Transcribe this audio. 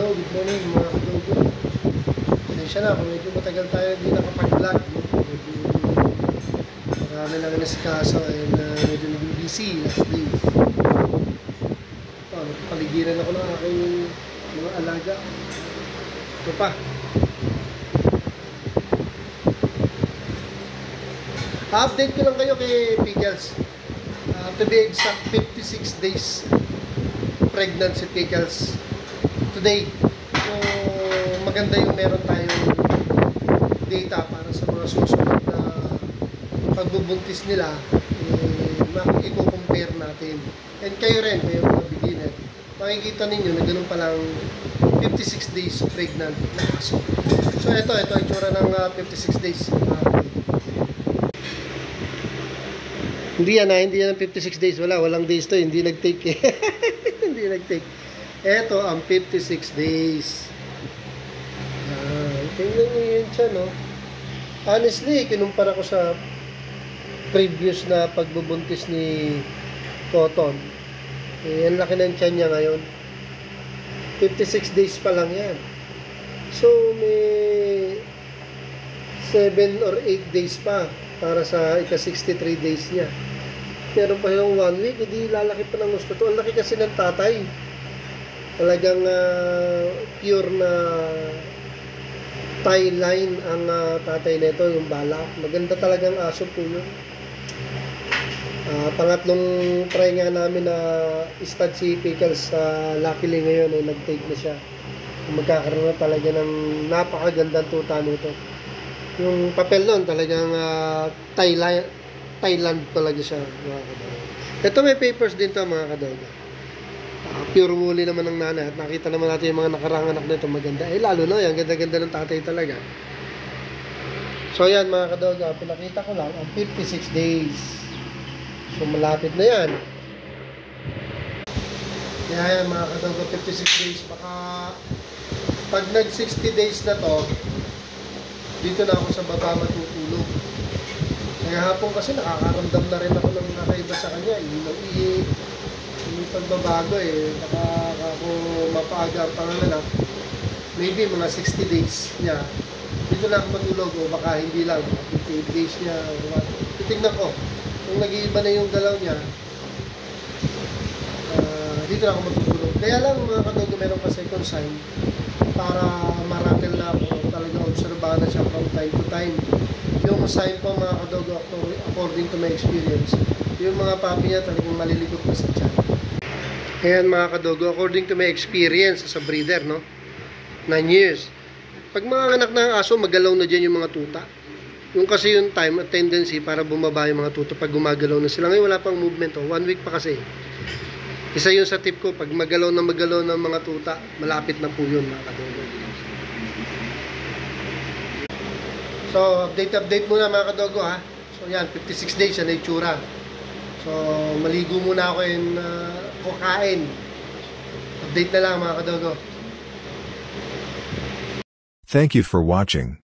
Hello, good morning mga kadogo. Pasensya na kung medyo matagal tayo hindi nakapag-vlog. Medyo marami lang nasikaso and medyo naging busy last days. Ito, nagpapaligiran ako ng aking mga alaga. Ito pa. Update ko lang kayo kay Pickles. To be exact, 56 days pregnant si Pickles today. So maganda yung meron tayong data para sa mga susunod na pagbubuntis nila, i-compare natin. And kayo rin, kayo mga beginner, makikita ninyo na ganun palang 56 days pregnant na aso. So ito yung tsura ng 56 days. Hindi yan 56 days. Walang days to. Hindi nag-take hindi nag-take. Ito ang 56 days. Tingnan nyo yun siya, no? Honestly, kinumpara ko sa previous na pagbubuntis ni Toton. Ang laki ng tiyan niya ngayon. 56 days pa lang yan. So, may 7 or 8 days pa para sa ika-63 days niya. Meron pa yung 1 week, hindi lalaki pa ng gusto to. Ang laki kasi ng tatay. Talagang pure na tie line ang tatay nito, yung balak. Maganda talagang aso po yun. Pangatlong try nga namin na stud si Pickles. Luckily ngayon ay nag-take na siya. Magkakaroon na talaga ng napakagandang tuta nito. Yung papel nun talagang Thailand talaga siya, mga kadogo. Ito may papers din to, mga kadogo. Pure woolly naman ng nanay. At nakita naman natin yung mga nakarang anak nito maganda. Lalo na yan, ganda-ganda ng tatay talaga. So yan, mga kadogo, pinakita ko lang ang 56 days. So malapit na yan. Kaya yan, mga kadogo, 56 days. Baka pag nag 60 days na to, dito na ako sa baba matutulog. Kaya hapon kasi nakakaramdam na rin ako ng nakaiba sa kanya. Yung pagbabago baka ako mapaaga ang panganak. Maybe mga 60 days niya. Dito na ako matulog o baka hindi lang. 58 days niya. Titignan ko. Kung nag-iiba na yung galaw niya, dito na ako matutulog. Kaya lang mga kadogo, meron pa second sign para maratel na ako. Talaga obserbahan na siya from time to time. Yung sign po mga kadogo, according to my experience, yung mga papi niya talagang malilikot na sa tiyan. Ayan mga kadogo, according to my experience as a breeder, no? 9 years. Pag mga anak ng aso, magalaw na dyan yung mga tuta. Yung kasi yung time at tendency para bumaba yung mga tuta pag gumagalaw na sila. Ngayon wala pang movement. 1 week pa kasi. Isa yun sa tip ko, pag magalaw ng mga tuta, malapit na po yun mga kadogo. So, update muna mga kadogo ha. So yan, 56 days yan na itsura. So, maligo muna ako and kukain. Update na lang mga kadogo. Thank you for watching.